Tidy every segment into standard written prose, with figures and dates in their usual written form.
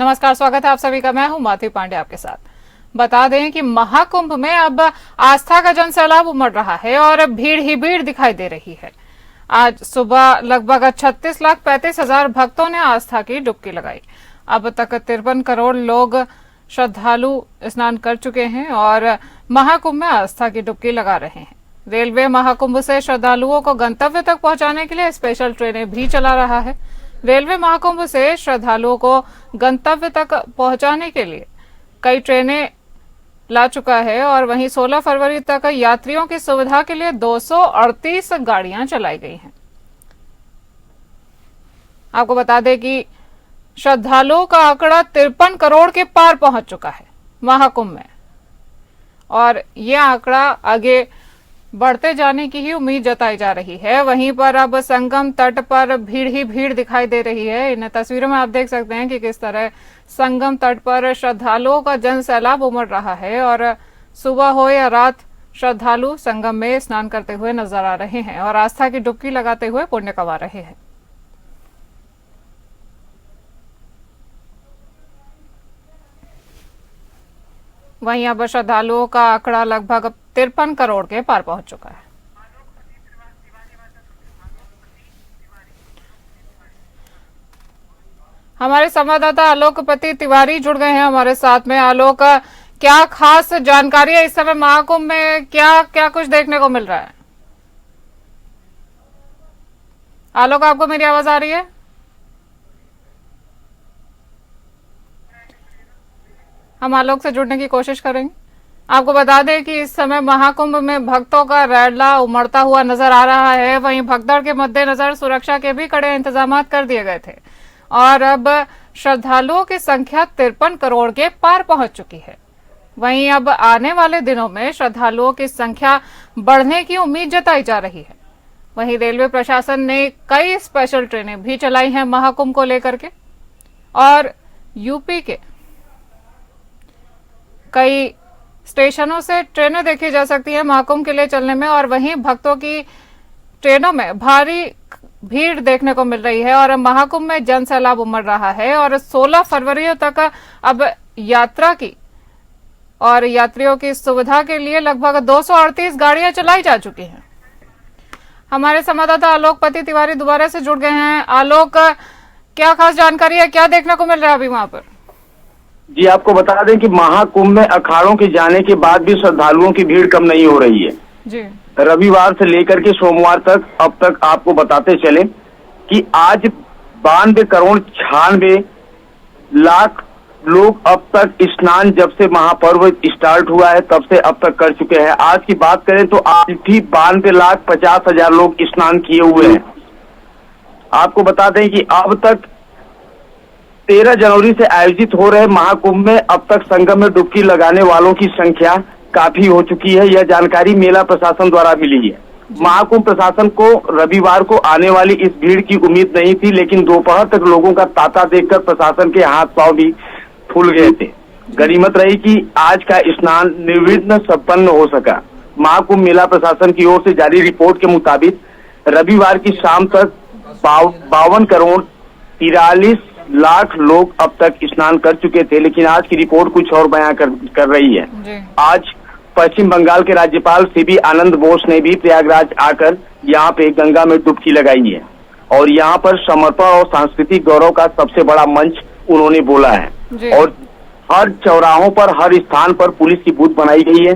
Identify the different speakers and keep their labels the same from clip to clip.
Speaker 1: नमस्कार, स्वागत है आप सभी का। मैं हूं माधवी पांडे आपके साथ। बता दें कि महाकुंभ में अब आस्था का जन सैलाब उमड़ रहा है और भीड़ ही भीड़ दिखाई दे रही है। आज सुबह लगभग 36,35,000 भक्तों ने आस्था की डुबकी लगाई। अब तक 53 करोड़ लोग श्रद्धालु स्नान कर चुके हैं और महाकुंभ में आस्था की डुबकी लगा रहे हैं। रेलवे महाकुंभ से श्रद्धालुओं को गंतव्य तक पहुंचाने के लिए स्पेशल ट्रेनें भी चला रहा है। रेलवे महाकुंभ से श्रद्धालुओं को गंतव्य तक पहुंचाने के लिए कई ट्रेनें ला चुका है और वहीं 16 फरवरी तक यात्रियों की सुविधा के लिए 238 गाड़ियां चलाई गई हैं। आपको बता दें कि श्रद्धालुओं का आंकड़ा 53 करोड़ के पार पहुंच चुका है महाकुंभ में और यह आंकड़ा आगे बढ़ते जाने की ही उम्मीद जताई जा रही है। वहीं पर अब संगम तट पर भीड़ ही भीड़ दिखाई दे रही है। इन तस्वीरों में आप देख सकते हैं कि किस तरह संगम तट पर श्रद्धालुओं का जन सैलाब उमड़ रहा है और सुबह हो या रात श्रद्धालु संगम में स्नान करते हुए नजर आ रहे हैं और आस्था की डुबकी लगाते हुए पुण्य कमा रहे हैं। वहीं अब श्रद्धालुओं का आंकड़ा लगभग 53 करोड़ के पार पहुंच चुका है। हमारे संवाददाता आलोकपति तिवारी जुड़ गए हैं हमारे साथ में। आलोक, क्या खास जानकारी है इस समय महाकुंभ में, क्या क्या कुछ देखने को मिल रहा है? आलोक, आपको मेरी आवाज आ रही है? हम आलोक से जुड़ने की कोशिश करेंगे। आपको बता दें कि इस समय महाकुंभ में भक्तों का रैला उमड़ता हुआ नजर आ रहा है। वहीं भगदड़ के मद्देनजर सुरक्षा के भी कड़े इंतजाम कर दिए गए थे और अब श्रद्धालुओं की संख्या 53 करोड़ के पार पहुंच चुकी है। वहीं अब आने वाले दिनों में श्रद्धालुओं की संख्या बढ़ने की उम्मीद जताई जा रही है। वहीं रेलवे प्रशासन ने कई स्पेशल ट्रेनें भी चलाई हैं महाकुंभ को लेकर के और यूपी के कई स्टेशनों से ट्रेनें देखी जा सकती है महाकुंभ के लिए चलने में और वहीं भक्तों की ट्रेनों में भारी भीड़ देखने को मिल रही है और महाकुंभ में जन सैलाब उमड़ रहा है और 16 फरवरी तक अब यात्रा की और यात्रियों की सुविधा के लिए लगभग 238 गाड़ियां चलाई जा चुकी हैं। हमारे संवाददाता आलोकपति तिवारी दोबारा से जुड़ गए हैं। आलोक, क्या खास जानकारी है, क्या देखने को मिल रहा है अभी वहां पर?
Speaker 2: जी, आपको बता दें कि महाकुंभ में अखाड़ों के जाने के बाद भी श्रद्धालुओं की भीड़ कम नहीं हो रही है
Speaker 1: जी।
Speaker 2: रविवार से लेकर के सोमवार तक अब तक आपको बताते चले कि आज 92 करोड़ 96 लाख लोग अब तक स्नान जब से महापर्व स्टार्ट हुआ है तब से अब तक कर चुके हैं। आज की बात करें तो आज भी 92,50,000 लोग स्नान किए हुए हैं। आपको बता दें कि अब तक 13 जनवरी से आयोजित हो रहे महाकुंभ में अब तक संगम में डुबकी लगाने वालों की संख्या काफी हो चुकी है। यह जानकारी मेला प्रशासन द्वारा मिली है। महाकुंभ प्रशासन को रविवार को आने वाली इस भीड़ की उम्मीद नहीं थी, लेकिन दोपहर तक लोगों का तांता देखकर प्रशासन के हाथ पांव भी फूल गए थे। गनीमत रही कि आज का स्नान निर्विघ्न संपन्न हो सका। महाकुंभ मेला प्रशासन की ओर से जारी रिपोर्ट के मुताबिक रविवार की शाम तक 52 करोड़ 43 लाख लोग अब तक स्नान कर चुके थे, लेकिन आज की रिपोर्ट कुछ और बयां कर रही है। आज पश्चिम बंगाल के राज्यपाल सीबी आनंद बोस ने भी प्रयागराज आकर यहाँ पे गंगा में डुबकी लगाई है और यहाँ पर समर्पण और सांस्कृतिक गौरव का सबसे बड़ा मंच उन्होंने बोला है और हर चौराहों पर, हर स्थान पर पुलिस की बूथ बनाई गई है।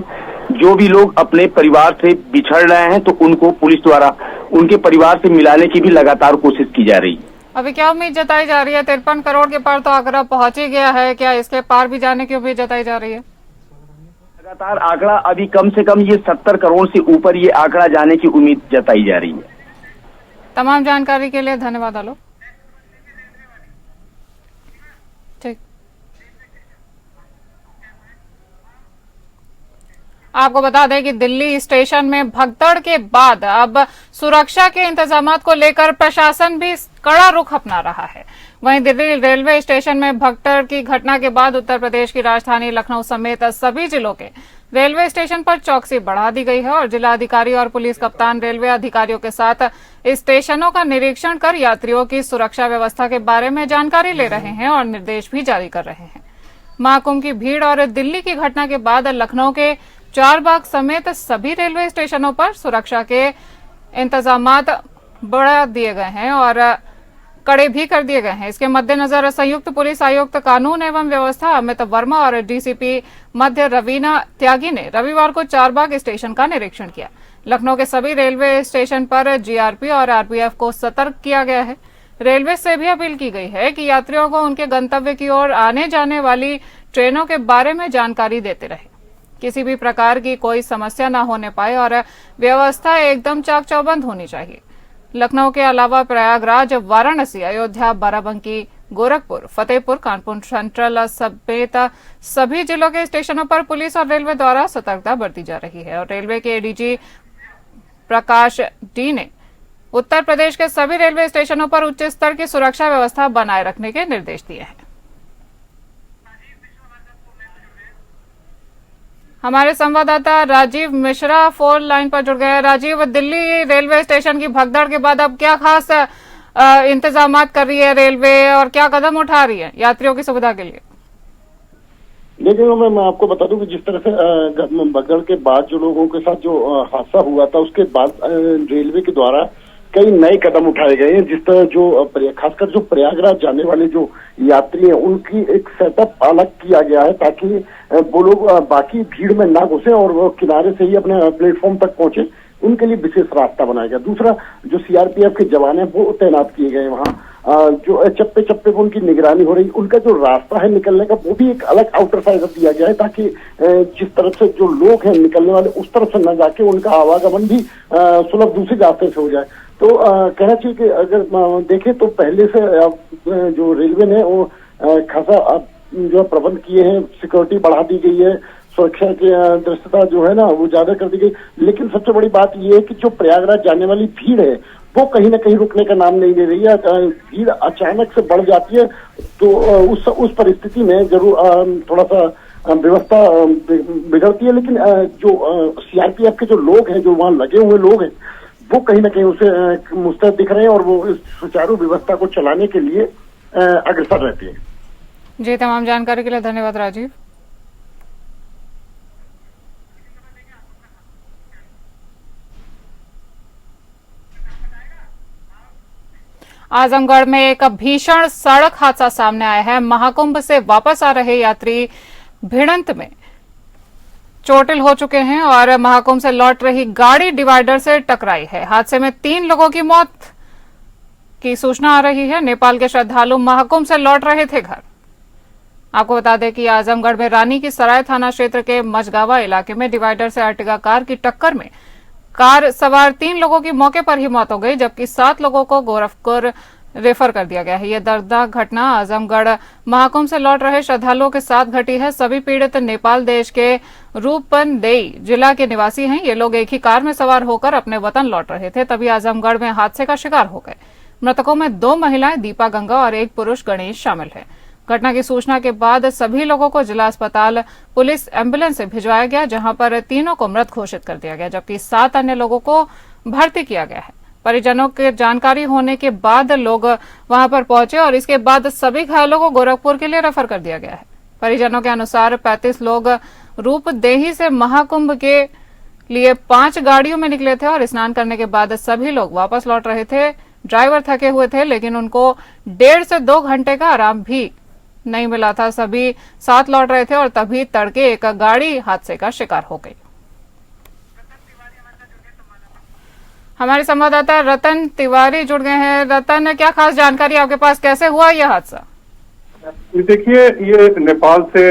Speaker 2: जो भी लोग अपने परिवार से बिछड़ रहे हैं तो उनको पुलिस द्वारा उनके परिवार से मिलाने की भी लगातार कोशिश की जा रही है।
Speaker 1: अभी क्या उम्मीद जताई जा रही है? 53 करोड़ के पार तो आंकड़ा पहुंच ही गया है, क्या इसके पार भी जाने की उम्मीद जताई जा रही है?
Speaker 2: लगातार आंकड़ा अभी कम से कम ये 70 करोड़ से ऊपर ये आंकड़ा जाने की उम्मीद जताई जा रही है।
Speaker 1: तमाम जानकारी के लिए धन्यवाद आलोक। ठीक। आपको बता दें कि दिल्ली स्टेशन में भगदड़ के बाद अब सुरक्षा के इंतजामात को लेकर प्रशासन भी कड़ा रुख अपना रहा है। वहीं दिल्ली रेलवे स्टेशन में भगदड़ की घटना के बाद उत्तर प्रदेश की राजधानी लखनऊ समेत सभी जिलों के रेलवे स्टेशन पर चौकसी बढ़ा दी गई है और जिला अधिकारी और पुलिस कप्तान रेलवे अधिकारियों के साथ स्टेशनों का निरीक्षण कर यात्रियों की सुरक्षा व्यवस्था के बारे में जानकारी ले रहे हैं और निर्देश भी जारी कर रहे हैं। महाकुंभ की भीड़ और दिल्ली की घटना के बाद लखनऊ के चारबाग समेत सभी रेलवे स्टेशनों पर सुरक्षा के इंतजामात बढ़ा दिए गए हैं और कड़े भी कर दिए गए हैं। इसके मद्देनजर संयुक्त पुलिस आयुक्त कानून एवं व्यवस्था अमित वर्मा और डीसीपी मध्य रवीना त्यागी ने रविवार को चारबाग स्टेशन का निरीक्षण किया। लखनऊ के सभी रेलवे स्टेशन पर जीआरपी और आरपीएफ को सतर्क किया गया है। रेलवे से भी अपील की गई है कि यात्रियों को उनके गंतव्य की ओर आने जाने वाली ट्रेनों के बारे में जानकारी देते रहे, किसी भी प्रकार की कोई समस्या न होने पाए और व्यवस्था एकदम चाक चौबंद होनी चाहिए। लखनऊ के अलावा प्रयागराज, वाराणसी, अयोध्या, बाराबंकी, गोरखपुर, फतेहपुर, कानपुर सेंट्रल समेत सभी जिलों के स्टेशनों पर पुलिस और रेलवे द्वारा सतर्कता बरती जा रही है और रेलवे के एडीजी प्रकाश डी ने उत्तर प्रदेश के सभी रेलवे स्टेशनों पर उच्च स्तर की सुरक्षा व्यवस्था बनाए रखने के निर्देश दिए हैं। हमारे संवाददाता राजीव मिश्रा फोन लाइन पर जुड़ गए हैं। राजीव, दिल्ली रेलवे स्टेशन की भगदड़ के बाद अब क्या खास इंतजामात कर रही है रेलवे और क्या कदम उठा रही है यात्रियों की सुविधा के लिए?
Speaker 3: देखिए, मैं आपको बता दूं कि जिस तरह से भगदड़ के बाद जो लोगों के साथ जो हादसा हुआ था, उसके बाद रेलवे के द्वारा कई नए कदम उठाए गए हैं। जिस तरह जो खासकर जो प्रयागराज जाने वाले जो यात्री हैं, उनकी एक सेटअप अलग किया गया है ताकि वो लोग बाकी भीड़ में ना घुसे और वो किनारे से ही अपने प्लेटफॉर्म तक पहुंचे। उनके लिए विशेष रास्ता बनाया गया। दूसरा, जो सीआरपीएफ के जवान हैं वो तैनात किए गए वहाँ, जो चप्पे चप्पे पर उनकी निगरानी हो रही। उनका जो रास्ता है निकलने का, वो भी एक अलग आउटर साइड दिया गया है ताकि जिस तरफ से जो लोग हैं निकलने वाले, उस तरफ से न जाके उनका आवागमन भी सुलभ दूसरे रास्ते से हो जाए। तो कहना चाहिए कि अगर देखें तो पहले से जो रेलवे ने वो खासा जो प्रबंध किए हैं, सिक्योरिटी बढ़ा दी गई है, सुरक्षा की दृश्यता जो है ना वो ज्यादा कर दी गई। लेकिन सबसे बड़ी बात ये है कि जो प्रयागराज जाने वाली भीड़ है वो कहीं ना कहीं रुकने का नाम नहीं ले रही है। भीड़ अचानक से बढ़ जाती है तो उस परिस्थिति में जरूर थोड़ा सा व्यवस्था बिगड़ती है। लेकिन जो सीआरपीएफ के जो लोग हैं, जो वहाँ लगे हुए लोग हैं, वो कहीं ना कहीं उसे मुस्तैद दिख रहे हैं और वो इस सुचारू व्यवस्था को चलाने के लिए अग्रसर रहते हैं।
Speaker 1: जी, तमाम जानकारी के लिए धन्यवाद राजीव। आजमगढ़ में एक भीषण सड़क हादसा सामने आया है। महाकुंभ से वापस आ रहे यात्री भिड़ंत में चोटिल हो चुके हैं और महाकुंभ से लौट रही गाड़ी डिवाइडर से टकराई है। हादसे में 3 लोगों की मौत की सूचना आ रही है। नेपाल के श्रद्धालु महाकुंभ से लौट रहे थे घर। आपको बता दें कि आजमगढ़ में रानी की सराय थाना क्षेत्र के मझगावा इलाके में डिवाइडर से अर्टिगा कार की टक्कर में कार सवार 3 लोगों की मौके पर ही मौत हो गई, जबकि 7 लोगों को गोरखपुर रेफर कर दिया गया है। यह दर्दनाक घटना आजमगढ़ महाकुंभ से लौट रहे श्रद्धालुओं के साथ घटी है। सभी पीड़ित नेपाल देश के रूपनदेई जिला के निवासी हैं। ये लोग एक ही कार में सवार होकर अपने वतन लौट रहे थे, तभी आजमगढ़ में हादसे का शिकार हो गए। मृतकों में 2 महिलाएं दीपा गंगा और 1 पुरुष गणेश शामिल है। घटना की सूचना के बाद सभी लोगों को जिला अस्पताल पुलिस एम्बुलेंस से भिजवाया गया, जहां पर 3 को मृत घोषित कर दिया गया, जबकि 7 अन्य लोगों को भर्ती किया गया है। परिजनों के जानकारी होने के बाद लोग वहां पर पहुंचे और इसके बाद सभी घायलों को गोरखपुर के लिए रेफर कर दिया गया है। परिजनों के अनुसार 35 लोग रूपदेही से महाकुंभ के लिए 5 गाड़ियों में निकले थे और स्नान करने के बाद सभी लोग वापस लौट रहे थे। ड्राइवर थके हुए थे, लेकिन उनको 1.5 से 2 घंटे का आराम भी नहीं मिला था। सभी साथ लौट रहे थे और तभी तड़के एक गाड़ी हादसे का शिकार हो गई। हमारे संवाददाता रतन तिवारी जुड़ गए हैं। रतन, क्या खास जानकारी आपके पास, कैसे हुआ यह हादसा?
Speaker 4: देखिए, ये नेपाल से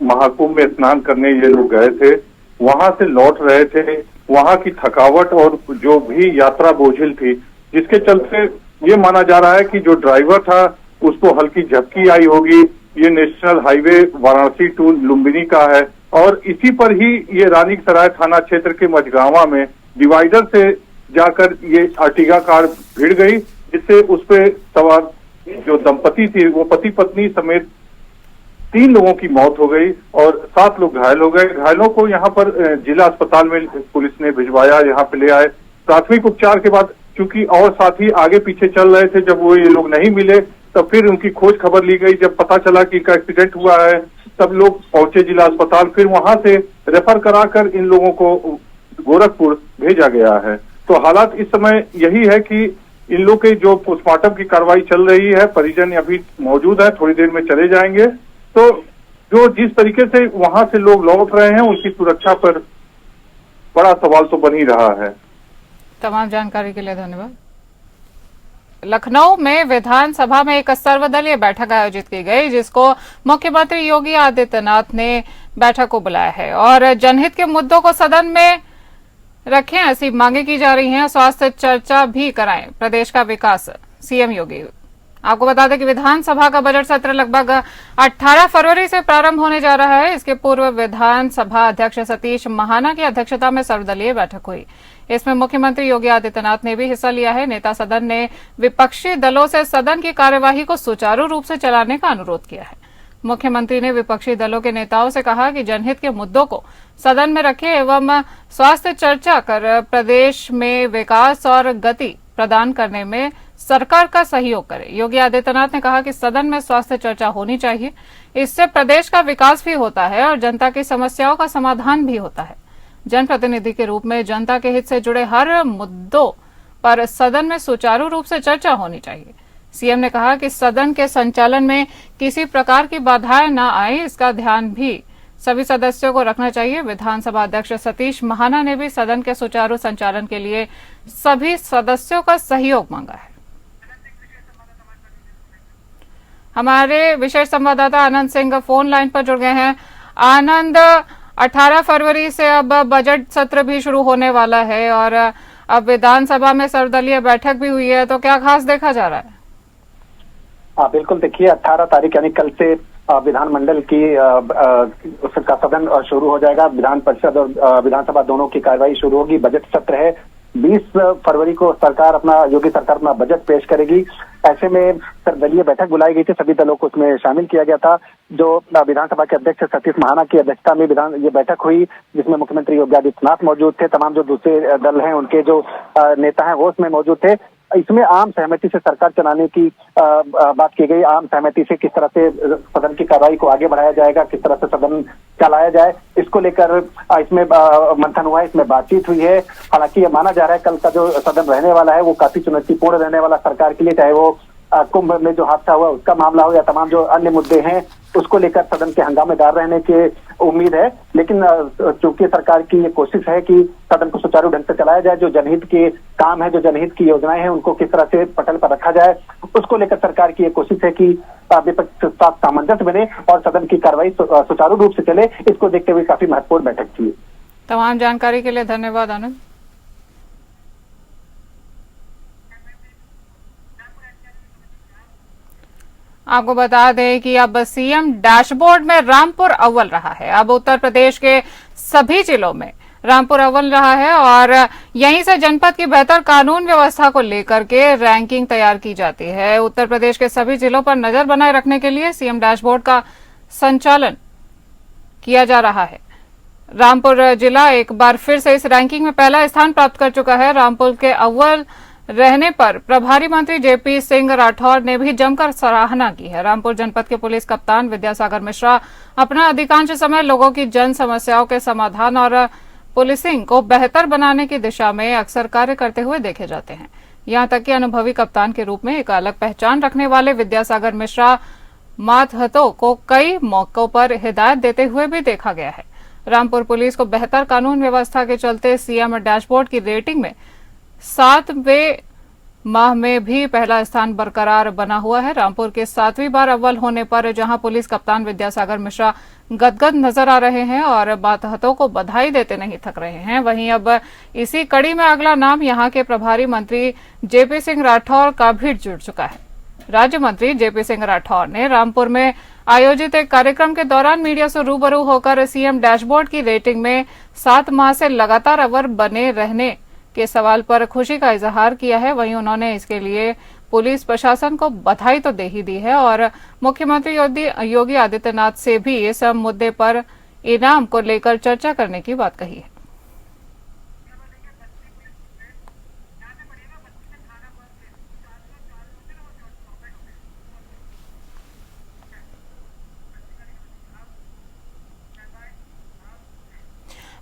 Speaker 4: महाकुंभ में स्नान करने ये लोग गए थे, वहां से लौट रहे थे। वहां की थकावट और जो भी यात्रा बोझिल थी, जिसके चलते ये माना जा रहा है कि जो ड्राइवर था उसको हल्की झपकी आई होगी। ये national highway Varanasi to Lumbini का है और इसी पर ही ये रानीसराय थाना क्षेत्र के मझगावा में डिवाइडर से जाकर ये अर्टिगा कार भिड़ गई, जिससे उस पे सवार जो दंपति थी वो पति पत्नी समेत 3 लोगों की मौत हो गई और 7 लोग घायल हो गए। घायलों को यहाँ पर जिला अस्पताल में पुलिस ने भिजवाया, यहाँ पे ले आए। प्राथमिक उपचार के बाद चूंकि और साथी आगे पीछे चल रहे थे, जब वो ये लोग नहीं मिले तब फिर उनकी खोज खबर ली गई। जब पता चला कि इनका एक्सीडेंट हुआ है तब लोग पहुंचे जिला अस्पताल, फिर वहां से रेफर कराकर इन लोगों को गोरखपुर भेजा गया है। तो हालात इस समय यही है कि इन लोग के जो पोस्टमार्टम की कार्रवाई चल रही है, परिजन अभी मौजूद है, थोड़ी देर में चले जाएंगे। तो जो जिस तरीके से वहां से लोग लौट रहे हैं उनकी सुरक्षा पर बड़ा सवाल तो बन ही रहा है।
Speaker 1: तमाम जानकारी के लिए धन्यवाद। लखनऊ में विधानसभा में एक सर्वदलीय बैठक आयोजित की गई, जिसको मुख्यमंत्री योगी आदित्यनाथ ने बैठक को बुलाया है और जनहित के मुद्दों को सदन में रखें, ऐसी मांगे की जा रही हैं। स्वास्थ्य चर्चा भी कराएं, प्रदेश का विकास, सीएम योगी। आपको बता दें कि विधानसभा का बजट सत्र लगभग 18 फरवरी से प्रारंभ होने जा रहा है। इसके पूर्व विधानसभा अध्यक्ष सतीश महाना की अध्यक्षता में सर्वदलीय बैठक हुई। इसमें मुख्यमंत्री योगी आदित्यनाथ ने भी हिस्सा लिया है। नेता सदन ने विपक्षी दलों से सदन की कार्यवाही को सुचारू रूप से चलाने का अनुरोध किया है। मुख्यमंत्री ने विपक्षी दलों के नेताओं से कहा कि जनहित के मुद्दों को सदन में रखें एवं स्वास्थ्य चर्चा कर प्रदेश में विकास और गति प्रदान करने में सरकार का सहयोग करे। योगी आदित्यनाथ ने कहा कि सदन में स्वास्थ्य चर्चा होनी चाहिए, इससे प्रदेश का विकास भी होता है और जनता की समस्याओं का समाधान भी होता है। जनप्रतिनिधि के रूप में जनता के हित से जुड़े हर मुद्दों पर सदन में सुचारू रूप से चर्चा होनी चाहिए। सीएम ने कहा कि सदन के संचालन में किसी प्रकार की बाधाएं न आए, इसका ध्यान भी सभी सदस्यों को रखना चाहिए। विधानसभा अध्यक्ष सतीश महाना ने भी सदन के सुचारू संचालन के लिए सभी सदस्यों का सहयोग मांगा है। हमारे विशेष संवाददाता आनंद सिंह फोन लाइन पर जुड़ गए हैं। आनंद, 18 फरवरी से अब बजट सत्र भी शुरू होने वाला है और अब विधानसभा में सर्वदलीय बैठक भी हुई है, तो क्या खास देखा जा रहा है?
Speaker 5: हाँ बिल्कुल, देखिए 18 तारीख यानी कल से विधानमंडल की उसका सदन शुरू हो जाएगा। विधान परिषद और विधानसभा दोनों की कार्यवाही शुरू होगी। बजट सत्र है, 20 फरवरी को योगी सरकार अपना बजट पेश करेगी। ऐसे में सर्वदलीय बैठक बुलाई गई थी, सभी दलों को उसमें शामिल किया गया था। जो विधानसभा के अध्यक्ष सतीश महाना की अध्यक्षता में ये बैठक हुई, जिसमें मुख्यमंत्री योगी आदित्यनाथ मौजूद थे। तमाम जो दूसरे दल हैं उनके जो नेता हैं वो उसमें मौजूद थे। इसमें आम सहमति से सरकार चलाने की बात की गई। आम सहमति से किस तरह से सदन की कार्रवाई को आगे बढ़ाया जाएगा, किस तरह से सदन चलाया जाए, इसको लेकर इसमें मंथन हुआ है, इसमें बातचीत हुई है। हालांकि ये माना जा रहा है कल का जो सदन रहने वाला है वो काफी चुनौतीपूर्ण रहने वाला सरकार के लिए, चाहे वो कुंभ में जो हादसा हुआ उसका मामला हो या तमाम जो अन्य मुद्दे हैं उसको लेकर सदन के हंगामेदार रहने की उम्मीद है। लेकिन चूंकि सरकार की ये कोशिश है कि सदन को सुचारू ढंग से चलाया जाए, जो जनहित के काम है, जो जनहित की योजनाएं हैं उनको किस तरह से पटल पर रखा जाए, उसको लेकर सरकार की ये कोशिश है कि विपक्ष के साथ सामंजस्य बने और सदन की कार्रवाई सुचारू रूप से चले। इसको देखते हुए काफी महत्वपूर्ण बैठक थी।
Speaker 1: तमाम जानकारी के लिए धन्यवाद आनंद। आपको बता दें कि अब सीएम डैशबोर्ड में रामपुर अव्वल रहा है। अब उत्तर प्रदेश के सभी जिलों में रामपुर अव्वल रहा है और यहीं से जनपद की बेहतर कानून व्यवस्था को लेकर के रैंकिंग तैयार की जाती है। उत्तर प्रदेश के सभी जिलों पर नजर बनाए रखने के लिए सीएम डैशबोर्ड का संचालन किया जा रहा है। रामपुर जिला एक बार फिर से इस रैंकिंग में पहला स्थान प्राप्त कर चुका है। रामपुर के अव्वल रहने पर प्रभारी मंत्री जेपी सिंह राठौर ने भी जमकर सराहना की है। रामपुर जनपद के पुलिस कप्तान विद्यासागर मिश्रा अपना अधिकांश समय लोगों की जन समस्याओं के समाधान और पुलिसिंग को बेहतर बनाने की दिशा में अक्सर कार्य करते हुए देखे जाते हैं। यहां तक कि अनुभवी कप्तान के रूप में एक अलग पहचान रखने वाले विद्यासागर मिश्रा मातहतों को कई मौकों पर हिदायत देते हुए भी देखा गया है। रामपुर पुलिस को बेहतर कानून व्यवस्था के चलते सीएम डैशबोर्ड की रेटिंग में 7वें माह में भी पहला स्थान बरकरार बना हुआ है। रामपुर के 7वीं बार अव्वल होने पर जहां पुलिस कप्तान विद्यासागर मिश्रा गदगद नजर आ रहे हैं और मातहतों को बधाई देते नहीं थक रहे हैं, वहीं अब इसी कड़ी में अगला नाम यहां के प्रभारी मंत्री जेपी सिंह राठौर का भी जुड़ चुका है। राज्य मंत्री जेपी सिंह राठौर ने रामपुर में आयोजित एक कार्यक्रम के दौरान मीडिया से रूबरू होकर सीएम डैशबोर्ड की रेटिंग में 7 माह से लगातार अव्वल बने रहने के सवाल पर खुशी का इजहार किया है। वहीं उन्होंने इसके लिए पुलिस प्रशासन को बधाई तो दे ही दी है और मुख्यमंत्री योगी आदित्यनाथ से भी इस मुद्दे पर इनाम को लेकर चर्चा करने की बात कही है।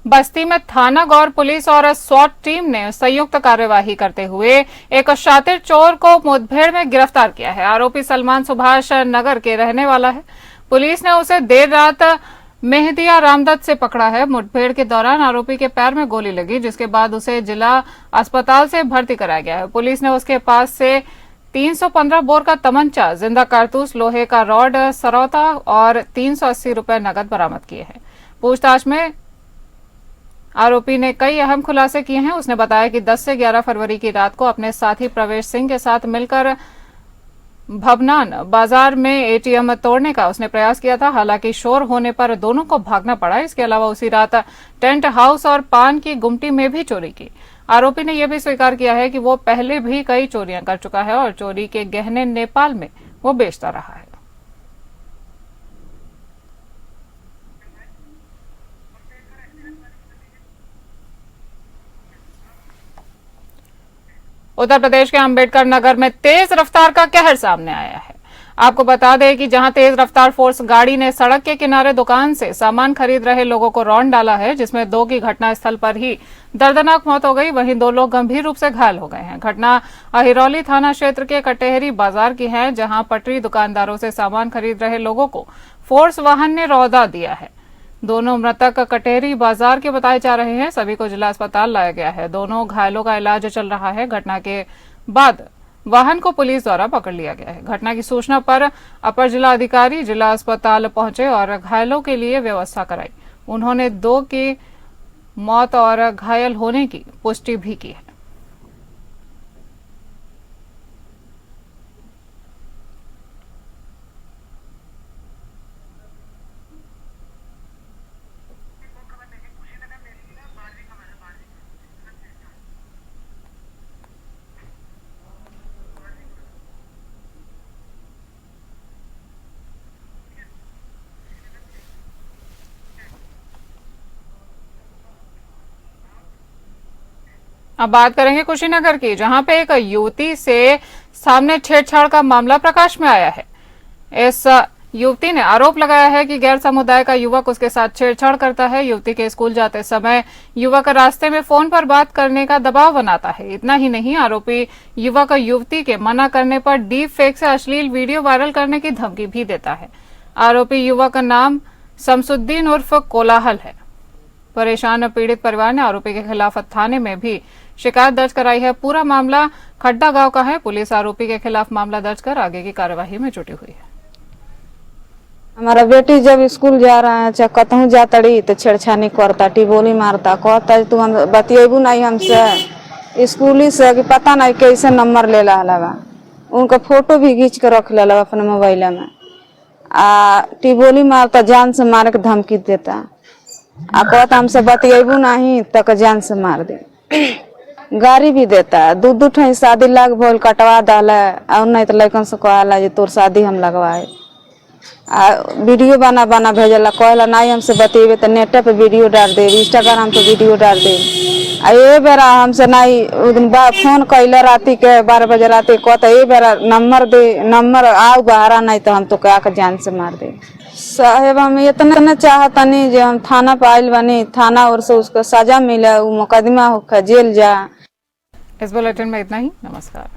Speaker 1: बस्ती में थाना गौर पुलिस और स्वाट टीम ने संयुक्त कार्यवाही करते हुए एक शातिर चोर को मुठभेड़ में गिरफ्तार किया है। आरोपी सलमान सुभाष नगर के रहने वाला है। पुलिस ने उसे देर रात मेहदिया रामदत्त से पकड़ा है। मुठभेड़ के दौरान आरोपी के पैर में गोली लगी, जिसके बाद उसे जिला अस्पताल से भर्ती कराया गया है। पुलिस ने उसके पास से 315 बोर का तमंचा, जिंदा कारतूस, लोहे का रॉड, सरौता और 380 रुपए नकद बरामद किए हैं। पूछताछ में आरोपी ने कई अहम खुलासे किए हैं। उसने बताया कि 10 से 11 फरवरी की रात को अपने साथी प्रवेश सिंह के साथ मिलकर भवनान बाजार में एटीएम तोड़ने का उसने प्रयास किया था। हालांकि शोर होने पर दोनों को भागना पड़ा। इसके अलावा उसी रात टेंट हाउस और पान की गुमटी में भी चोरी की। आरोपी ने यह भी स्वीकार किया है कि वो पहले भी कई चोरियां कर चुका है और चोरी के गहने नेपाल में वो बेचता रहा है। उत्तर प्रदेश के अंबेडकर नगर में तेज रफ्तार का कहर सामने आया है। आपको बता दें कि जहां तेज रफ्तार फोर्स गाड़ी ने सड़क के किनारे दुकान से सामान खरीद रहे लोगों को रौंद डाला है, जिसमें 2 की घटनास्थल पर ही दर्दनाक मौत हो गई। वहीं 2 लोग गंभीर रूप से घायल हो गए हैं। घटना अहिरौली थाना क्षेत्र के कटेहरी बाजार की है, जहां पटरी दुकानदारों से सामान खरीद रहे लोगों को फोर्स वाहन ने रौंदा दिया है। दोनों मृतक कटेहरी बाजार के बताए जा रहे हैं। सभी को जिला अस्पताल लाया गया है। दोनों घायलों का इलाज चल रहा है। घटना के बाद वाहन को पुलिस द्वारा पकड़ लिया गया है। घटना की सूचना पर अपर जिला अधिकारी जिला अस्पताल पहुंचे और घायलों के लिए व्यवस्था कराई। उन्होंने 2 की मौत और घायल होने की पुष्टि भी की है। अब बात करेंगे कुशीनगर की, जहां पे एक युवती से सामने छेड़छाड़ का मामला प्रकाश में आया है। इस युवती ने आरोप लगाया है कि गैर समुदाय का युवक उसके साथ छेड़छाड़ करता है। युवती के स्कूल जाते समय युवक रास्ते में फोन पर बात करने का दबाव बनाता है। इतना ही नहीं, आरोपी युवक युवती के मना करने पर डीप फेक से अश्लील वीडियो वायरल करने की धमकी भी देता है। आरोपी युवक का नाम शमसुद्दीन उर्फ कोलाहल है। परेशान पीड़ित परिवार ने आरोपी के खिलाफ थाने में भी शिकायत दर्ज कराई है। पूरा मामला खड्डा गांव का है। पुलिस आरोपी के खिलाफ मामला दर्ज कर आगे की कार्यवाही में जुटी हुई है।
Speaker 6: हमारा बेटी जब स्कूल जा रहा है, चाहे कतहूँ जातड़ी तो छेड़छानी करता, टिबोली मारता, कहता तू हम बतियेबू नहीं हमसे स्कूली से कि पता नहीं कैसे नंबर ले ला। उनका फोटो भी खींच के रख ले अपने मोबाइल में। टिबोली मारता, जान से मारे के धमकी देता। कहता हमसे बतियेबू नहीं तक जान से मार दे। गाड़ी भी देता। 2 ठे शादी लाग भोल कटवा डाला और नहीं तो लड़कन से कहला जे तोर शादी हम लगवाए। वीडियो बना भेजला, कहला नहीं हमसे बतियेबे तो नेट पे वीडियो डाल दे, इंस्टाग्राम पे वीडियो डाल दे। ये बेरा हमसे नहीं फोन कैला राती के 12 बजे राती, कहता ये बेरा नंबर आओ बहारा नहीं तो हम तो क्या के जान से मार दे। साहेब हम इतना चाहतनी जो हम थाना पे आइल बनी, थाना और से उसको सजा मिले, वो मुकदमा हो जेल जा।
Speaker 1: इस बुलेटिन में इतना ही। नमस्कार।